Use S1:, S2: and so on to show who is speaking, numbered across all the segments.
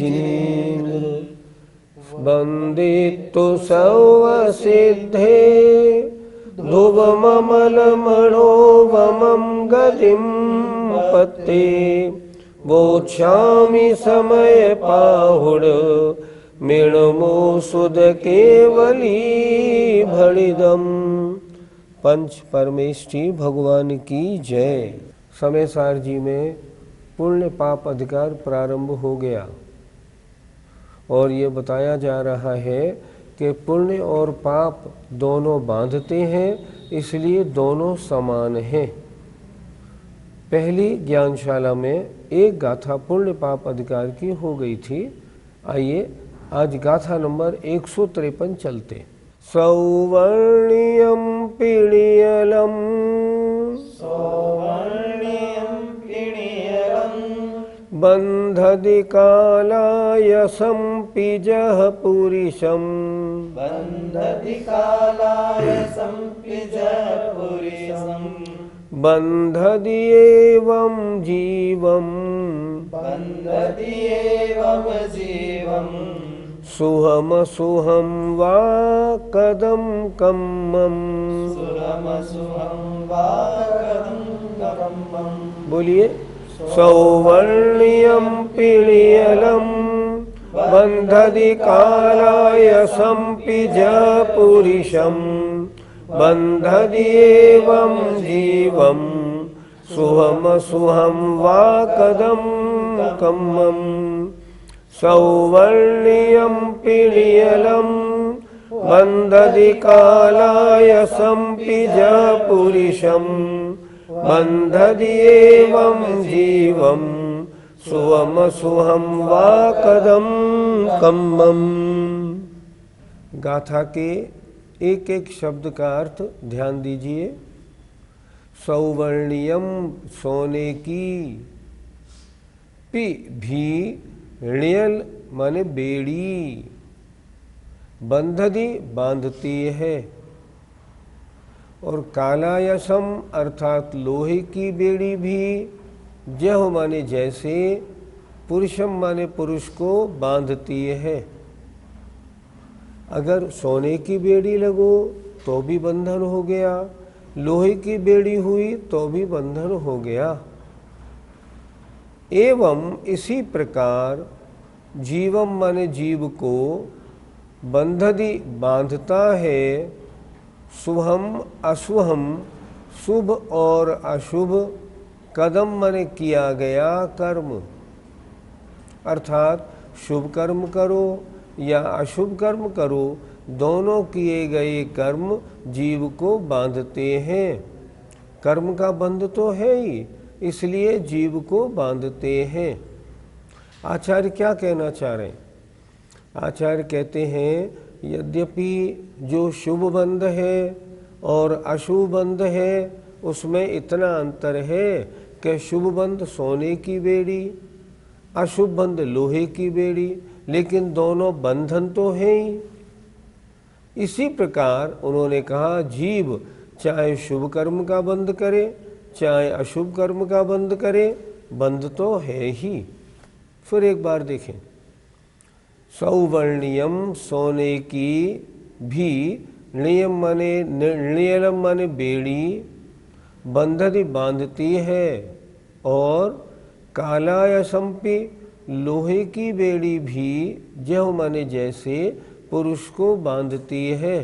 S1: जिनेन्द्र वन्दितु सर्वसिद्धे ध्रुवममलमणोवमं गतिं पत्ते वोच्छामि समय पाहुड मृणमो सुध केवली भणिदम। पंच परमेष्ठी भगवान की जय। समय सार जी में पुण्य पाप अधिकार प्रारंभ हो गया और ये बताया जा रहा है कि पुण्य और पाप दोनों बांधते हैं, इसलिए दोनों समान हैं। पहली ज्ञानशाला में एक गाथा पुण्य पाप अधिकार की हो गई थी। आइए आज गाथा नंबर 153 चलते। सौवर्णियं पिणियलं बन्धदि कालाय सम्पिजः पुरुषं बन्धदि एवं जीवं सुहम सुहम वा कदम कम्मम। बोलिए। सौवर्णियं पिणियलं बन्धदि कालाय सम्पिजः पुरुषं बन्धदि एवं जीवं सुहम सुहम वा कदम कम्मम। सौवर्णियं पिणियलं बन्धदि कालाय सम्पिजः पुरुषं बन्धदि एवं जीवं सुहम सुहम वा कदम कम्मम। गाथा के एक एक शब्द का अर्थ ध्यान दीजिए। सौवर्णियम सोने की, पी भी ऋयल माने बेड़ी, बंधदी बांधती है, और कालायसम अर्थात लोहे की बेड़ी भी, जह माने जैसे, पुरुषम माने पुरुष को बांधती है। अगर सोने की बेड़ी लगो तो भी बंधन हो गया, लोहे की बेड़ी हुई तो भी बंधन हो गया। एवं इसी प्रकार जीवम माने जीव को बंधदी बांधता है, शुभम अशुभम शुभ और अशुभ, कदम माने किया गया कर्म, अर्थात शुभ कर्म करो या अशुभ कर्म करो, दोनों किए गए कर्म जीव को बांधते हैं। कर्म का बंध तो है ही, इसलिए जीव को बांधते हैं। आचार्य क्या कहना चाह रहे हैं? आचार्य कहते हैं यद्यपि जो शुभ बंध है और अशुभ बंध है उसमें इतना अंतर है कि शुभ बंध सोने की बेड़ी, अशुभ बंध लोहे की बेड़ी, लेकिन दोनों बंधन तो है ही। इसी प्रकार उन्होंने कहा जीव चाहे शुभ कर्म का बंध करे चाहे अशुभ कर्म का बंध करे, बंध तो है ही। फिर एक बार देखें। सौवर्णियम सोने की भी, नियम माने नियलम माने बेड़ी, बंधदी बांधती है, और कालायसंपि लोहे की बेड़ी भी, जह माने जैसे, पुरुष को बांधती है।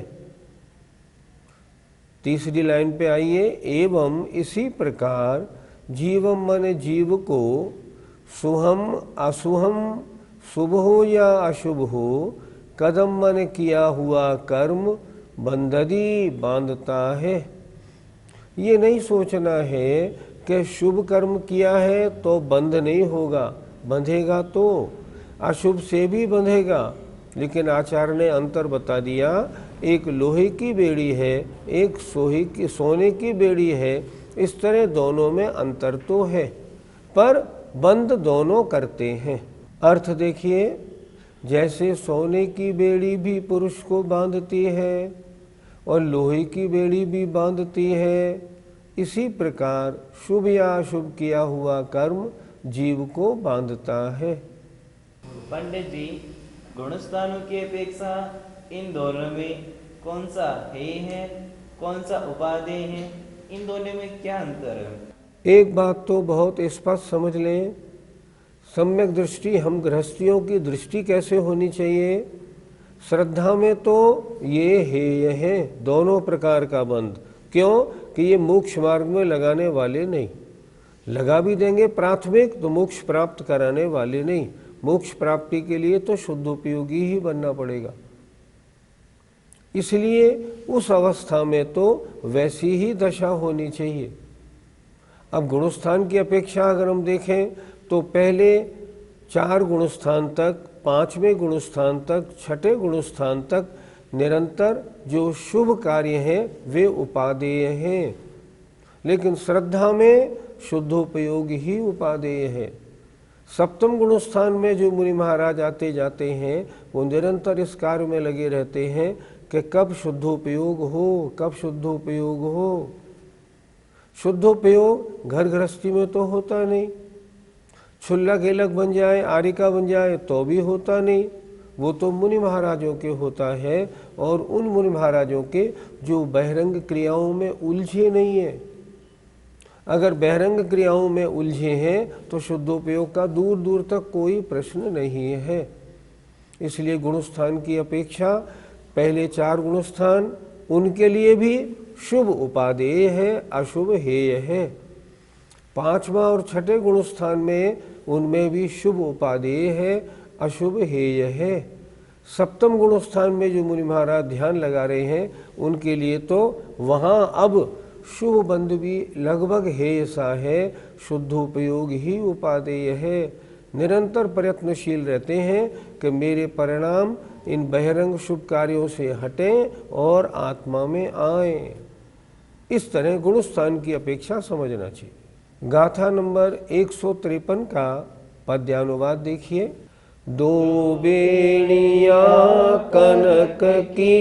S1: तीसरी लाइन पे आइए। एवं इसी प्रकार जीवम माने जीव को सुहम असुहम, शुभ हो या अशुभ हो, कदम माने किया हुआ कर्म, बंधदी बांधता है। ये नहीं सोचना है कि शुभ कर्म किया है तो बंध नहीं होगा, बंधेगा तो, अशुभ से भी बंधेगा। लेकिन आचार्य ने अंतर बता दिया, एक लोहे की बेड़ी है, एक सोने की बेड़ी है, इस तरह दोनों में अंतर तो है, पर बंद दोनों करते हैं। अर्थ देखिए, जैसे सोने की बेड़ी भी पुरुष को बांधती है और लोहे की बेड़ी भी बांधती है, इसी प्रकार शुभ या अशुभ किया हुआ कर्म जीव को बांधता है।
S2: पंडित जी, गुणस्थानों की अपेक्षा इन दोनों में कौन सा हेय है, कौन सा उपादेय है, इन दोनों में क्या अंतर है?
S1: एक बात तो बहुत स्पष्ट समझ लें, सम्यक दृष्टि, हम गृहस्थियों की दृष्टि कैसे होनी चाहिए। श्रद्धा में तो ये हेय है, दोनों प्रकार का बंध। क्यों कि ये मोक्ष मार्ग में लगाने वाले नहीं, लगा भी देंगे प्राथमिक तो मोक्ष प्राप्त कराने वाले नहीं। मोक्ष प्राप्ति के लिए तो शुद्धोपयोगी ही बनना पड़ेगा, इसलिए उस अवस्था में तो वैसी ही दशा होनी चाहिए। अब गुणस्थान की अपेक्षा अगर हम देखें तो पहले 4 गुणस्थान तक, 5वें गुणस्थान तक, 6ठे गुणस्थान तक निरंतर जो शुभ कार्य हैं वे उपादेय हैं, लेकिन श्रद्धा में शुद्धोपयोग ही उपादेय है। 7वें गुणस्थान में जो मुनि महाराज आते जाते हैं वो निरंतर इस कार्य में लगे रहते हैं कि कब शुद्धोपयोग हो, कब शुद्धोपयोग हो। शुद्धोपयोग घर गृहस्थी में तो होता नहीं, छुल्लक एलक बन जाए, आरिका बन जाए तो भी होता नहीं, वो तो मुनि महाराजों के होता है, और उन मुनि महाराजों के जो बहिरंग क्रियाओं में उलझे नहीं है। अगर बहिरंग क्रियाओं में उलझे हैं तो शुद्धोपयोग का दूर दूर तक कोई प्रश्न नहीं है। इसलिए गुणस्थान की अपेक्षा पहले 4 गुणस्थान उनके लिए भी शुभ उपादेय है, अशुभ हेय है। 5वां और 6ठे गुणस्थान में उनमें भी शुभ उपादेय है, अशुभ हेय है। 7वें गुणस्थान में जो मुनि महाराज ध्यान लगा रहे हैं उनके लिए तो वहाँ अब शुभ बंध भी लगभग हेय सा है, शुद्धोपयोग ही उपादेय है। निरंतर प्रयत्नशील रहते हैं कि मेरे परिणाम इन बहिरंग शुभ कार्यों से हटें और आत्मा में आएं। इस तरह गुणस्थान की अपेक्षा समझना चाहिए। गाथा नंबर 153 का पद्यानुवाद देखिए। 2 बेड़ियाँ कनक की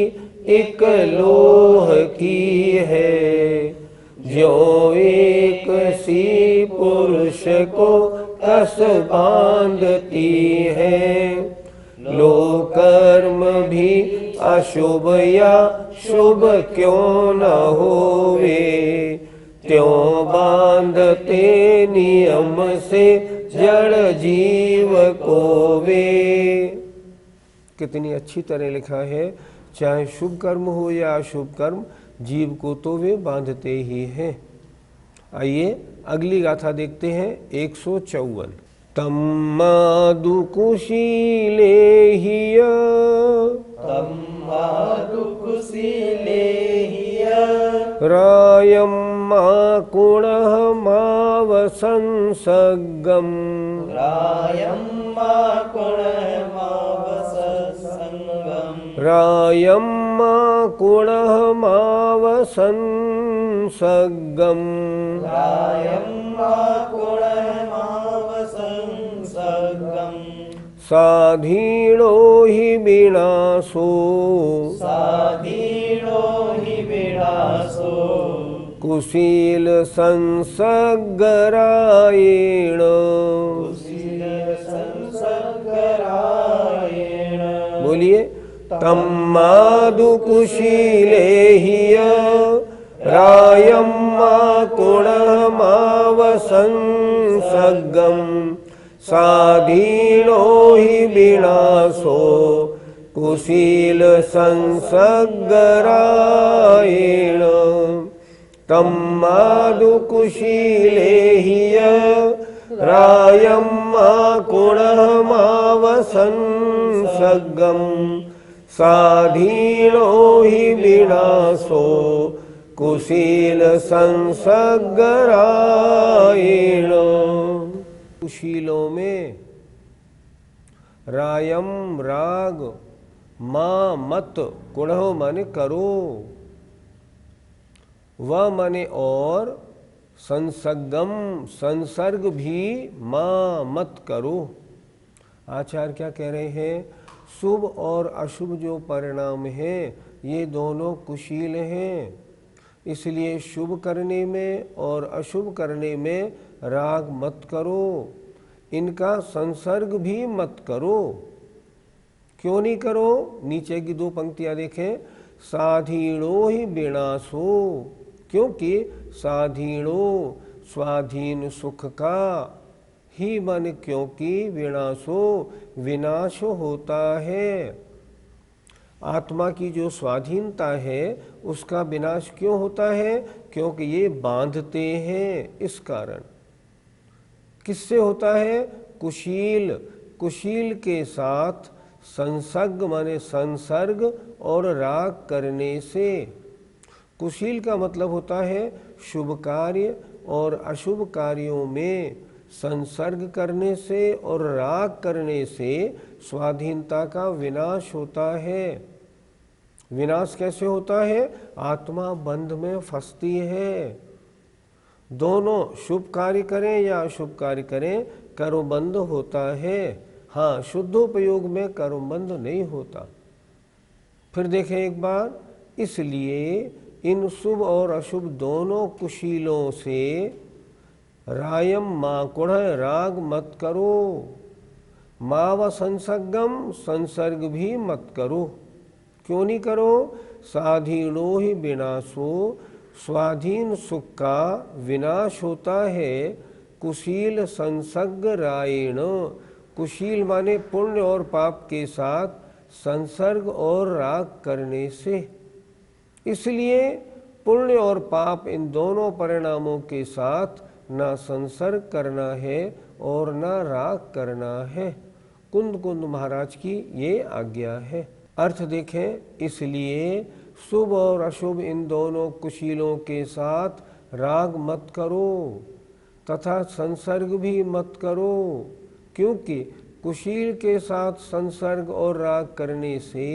S1: एक लोह की है, ज्यों एक सी पुरुष को कस बांधती है। लो कर्म भी अशुभ या शुभ क्यों न होवे, त्यों बांधते नियम से जड़ जीव को वे। कितनी अच्छी तरह लिखा है, चाहे शुभ कर्म हो या अशुभ कर्म, जीव को तो वे बांधते ही हैं। आइए अगली गाथा देखते हैं। 154। तम्मादु कुशीले हिया,
S2: तम्मादु कुशीले हिया,
S1: रायम्मा कुणः मावसंसगम्,
S2: रायम्मा कुणः मावसंसगम्,
S1: रायम्मा कुणः मावसंसगम्,
S2: रायम्मा कुणः मावसंसगम्,
S1: साधीनो हि विनाशो,
S2: साधीनो हि विनाशो,
S1: कुशील संसर्गरायेण,
S2: कुशील संसर्गरायेण।
S1: बोलिए। तम्मादु कुशीले हिया, रायम्मा कुणः मावसंसगम्, साधीनो हि विनाशो, कुशील संसर्गरायेण। तम्मादु कुशीले हिया, रायम्मा कुणः मावसंसगम्, साधीनो हि विनाशो, कुशील संसर्गरायेण। कुशीलों में रायम राग, मां मत, कुणः माने करो, व माने और, संसर्गम संसर्ग भी मां मत करो। आचार्य क्या कह रहे हैं, शुभ और अशुभ जो परिणाम हैं ये दोनों कुशील हैं, इसलिए शुभ करने में और अशुभ करने में राग मत करो। इनका संसर्ग भी मत करो। क्यों नहीं करो? नीचे की दो पंक्तियां देखें, साधीणो ही विनाशो, क्योंकि साधीणो स्वाधीन सुख का ही मन, क्योंकि विनाशो विनाश होता है। आत्मा की जो स्वाधीनता है उसका विनाश क्यों होता है? क्योंकि ये बांधते हैं, इस कारण। किससे होता है? कुशील, कुशील के साथ संसर्ग माने संसर्ग और राग करने से। कुशील का मतलब होता है शुभ कार्य और अशुभ कार्यों में संसर्ग करने से और राग करने से स्वाधीनता का विनाश होता है। विनाश कैसे होता है? आत्मा बंध में फंसती है। दोनों शुभ कार्य करें या अशुभ कार्य करें, कर्मबंध होता है। हाँ, शुद्धोपयोग में कर्मबंध नहीं होता। फिर देखें एक बार, इसलिए इन शुभ और अशुभ दोनों कुशीलों से रायम माकुढ़, राग मत करो। माव संसर्गम, संसर्ग भी मत करो। क्यों नहीं करो? साधीनो ही विनाशो, स्वाधीन सुख का विनाश होता है। कुशील संसर्ग रायण, कुशील माने पुण्य और पाप के साथ संसर्ग और राग करने से। इसलिए पुण्य और पाप इन दोनों परिणामों के साथ ना संसर्ग करना है और ना राग करना है। कुंद कुंद महाराज की ये आज्ञा है। अर्थ देखें, इसलिए शुभ और अशुभ इन दोनों कुशीलों के साथ राग मत करो तथा संसर्ग भी मत करो, क्योंकि कुशील के साथ संसर्ग और राग करने से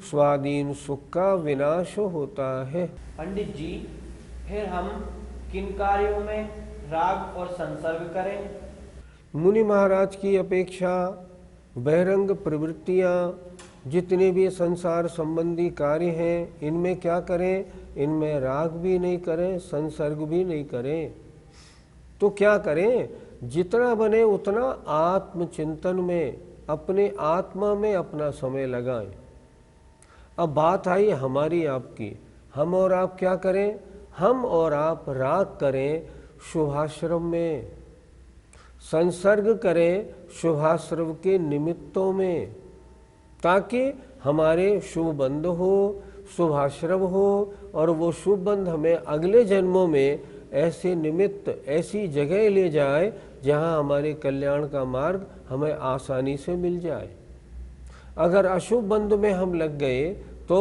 S1: स्वाधीन सुख का विनाश होता है।
S2: पंडित जी, फिर हम किन कार्यों में राग और संसर्ग करें?
S1: मुनि महाराज की अपेक्षा बहिरंग प्रवृत्तियाँ, जितने भी संसार संबंधी कार्य हैं, इनमें क्या करें? इनमें राग भी नहीं करें, संसर्ग भी नहीं करें। तो क्या करें? जितना बने उतना आत्मचिंतन में, अपने आत्मा में अपना समय लगाएं। अब बात आई हमारी आपकी, हम और आप क्या करें? हम और आप राग करें शुभाश्रम में, संसर्ग करें शुभाश्रम के निमित्तों में, ताकि हमारे शुभ बंध हो, शुभाश्रम हो और वो शुभ बंध हमें अगले जन्मों में ऐसे निमित्त, ऐसी जगह ले जाए जहाँ हमारे कल्याण का मार्ग हमें आसानी से मिल जाए। अगर अशुभ बंध में हम लग गए तो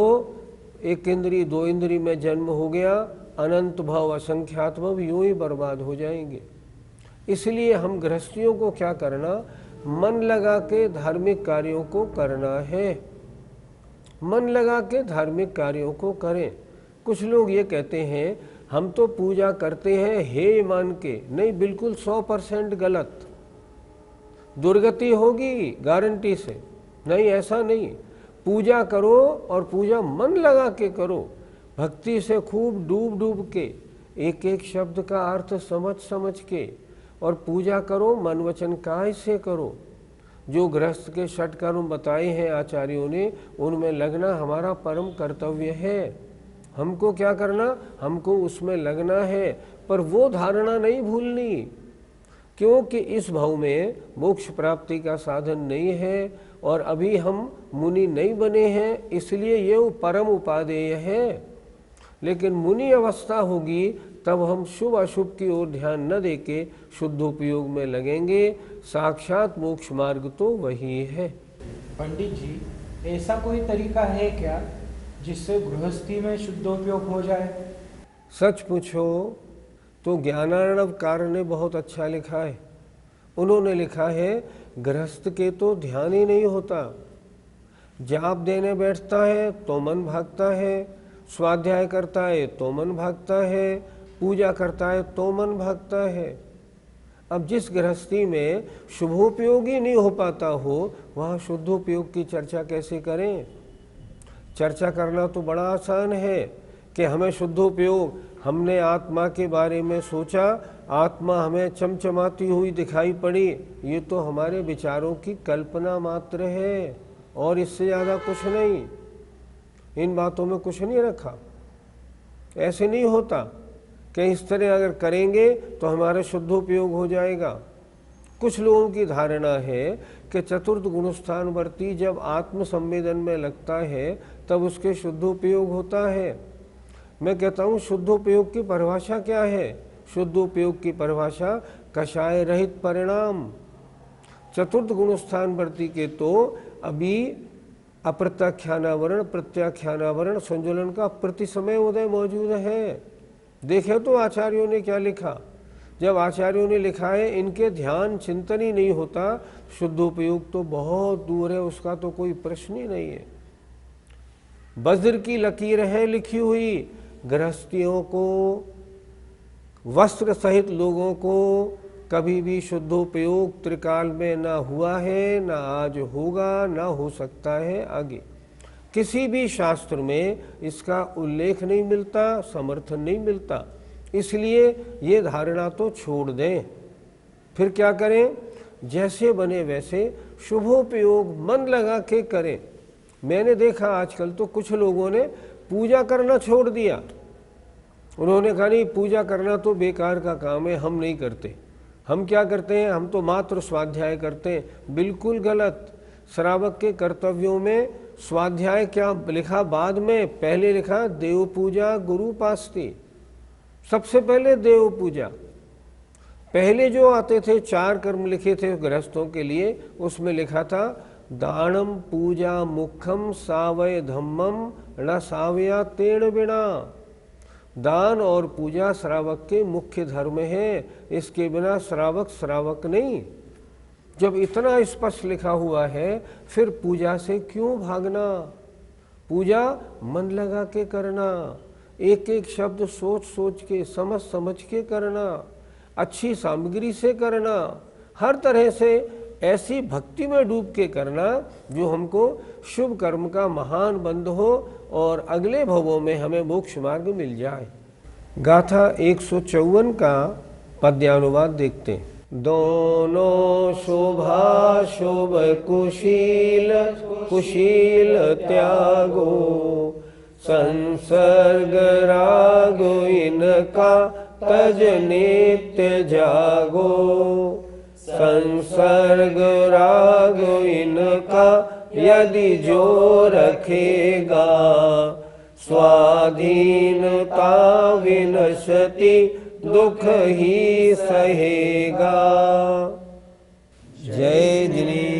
S1: एक इंद्री दो इंद्री में जन्म हो गया, अनंत भव असंख्यात भव यूं ही बर्बाद हो जाएंगे। इसलिए हम गृहस्थियों को क्या करना? मन लगा के धार्मिक कार्यों को करना है। मन लगा के धार्मिक कार्यों को करें। कुछ लोग ये कहते हैं हम तो पूजा करते हैं हे मान के। नहीं, बिल्कुल 100% गलत। दुर्गति होगी गारंटी से। नहीं, ऐसा नहीं। पूजा करो और पूजा मन लगा के करो, भक्ति से खूब डूब डूब के, एक एक शब्द का अर्थ समझ समझ के, और पूजा करो मन वचन काय से करो। जो गृहस्थ के षट कर्म बताए हैं आचार्यों ने, उनमें लगना हमारा परम कर्तव्य है। हमको क्या करना? हमको उसमें लगना है, पर वो धारणा नहीं भूलनी, क्योंकि इस भाव में मोक्ष प्राप्ति का साधन नहीं है और अभी हम मुनि नहीं बने हैं, इसलिए ये परम उपादेय है। लेकिन मुनि अवस्था होगी तब हम शुभ अशुभ की ओर ध्यान न देके शुद्धोपयोग में लगेंगे। साक्षात मोक्ष मार्ग तो वही है।
S3: पंडित जी, ऐसा कोई तरीका है क्या जिससे गृहस्थी में शुद्धोपयोग हो जाए?
S1: सच पूछो तो ज्ञानार्णवकार ने बहुत अच्छा लिखा है। उन्होंने लिखा है गृहस्थ के तो ध्यान ही नहीं होता। जाप देने बैठता है तो मन भागता है, स्वाध्याय करता है तो मन भागता है, पूजा करता है तो मन भागता है। अब जिस गृहस्थी में शुभोपयोग ही नहीं हो पाता हो, वहाँ शुद्धोपयोग की चर्चा कैसे करें? चर्चा करना तो बड़ा आसान है, कि हमें शुद्धोपयोग, हमने आत्मा के बारे में सोचा, आत्मा हमें चमचमाती हुई दिखाई पड़ी, ये तो हमारे विचारों की कल्पना मात्र है और इससे ज़्यादा कुछ नहीं। इन बातों में कुछ नहीं रखा। ऐसे नहीं होता कि इस तरह अगर करेंगे तो हमारा शुद्धोपयोग हो जाएगा। कुछ लोगों की धारणा है कि चतुर्थ गुणस्थान वर्ती जब आत्म संवेदन में लगता है तब उसके शुद्धोपयोग होता है। मैं कहता हूँ शुद्धोपयोग की परिभाषा क्या है? शुद्धोपयोग की परिभाषा कषाय रहित परिणाम। चतुर्थ गुणस्थान वर्ती के तो अभी अप्रत्याख्यानावरण, प्रत्याख्यानावरण, संजुलन का प्रति समय उदय मौजूद है। देखे तो आचार्यों ने क्या लिखा। जब आचार्यों ने लिखा है इनके ध्यान चिंतन ही नहीं होता, शुद्धोपयोग तो बहुत दूर है, उसका तो कोई प्रश्न ही नहीं है। वज्र की लकीर है लिखी हुई, गृहस्थियों को, वस्त्र सहित लोगों को कभी भी शुद्धोपयोग त्रिकाल में ना हुआ है, ना आज होगा, ना हो सकता है आगे। किसी भी शास्त्र में इसका उल्लेख नहीं मिलता, समर्थन नहीं मिलता। इसलिए ये धारणा तो छोड़ दें। फिर क्या करें? जैसे बने वैसे शुभोपयोग मन लगा के करें। मैंने देखा आजकल तो कुछ लोगों ने पूजा करना छोड़ दिया। उन्होंने कहा नहीं, पूजा करना तो बेकार का काम है, हम नहीं करते। हम क्या करते हैं? हम तो मात्र स्वाध्याय करते हैं। बिल्कुल गलत। श्रावक के कर्तव्यों में स्वाध्याय क्या लिखा? बाद में। पहले लिखा देव पूजा गुरु पास्ती। सबसे पहले देव पूजा। पहले जो आते थे 4 कर्म लिखे थे गृहस्थों के लिए, उसमें लिखा था दानम पूजा मुखम सावय धम्मम न सावया तेण बिना। दान और पूजा श्रावक के मुख्य धर्म है, इसके बिना श्रावक नहीं। जब इतना स्पष्ट लिखा हुआ है फिर पूजा से क्यों भागना? पूजा मन लगा के करना, एक एक शब्द सोच सोच के, समझ के करना, अच्छी सामग्री से करना, हर तरह से ऐसी भक्ति में डूब के करना जो हमको शुभ कर्म का महान बंध हो और अगले भवों में हमें मोक्ष मार्ग मिल जाए। गाथा 154 का पद्यानुवाद देखते हैं। दोनों शोभा शोभ कुशील, कुशील त्यागो, संसर्ग राग इनका तज नित्य जागो। संसर्ग राग इनका यदि जो रखेगा, स्वाधीनता विनशति दुख ही सहेगा। जय जिनेन्द्र।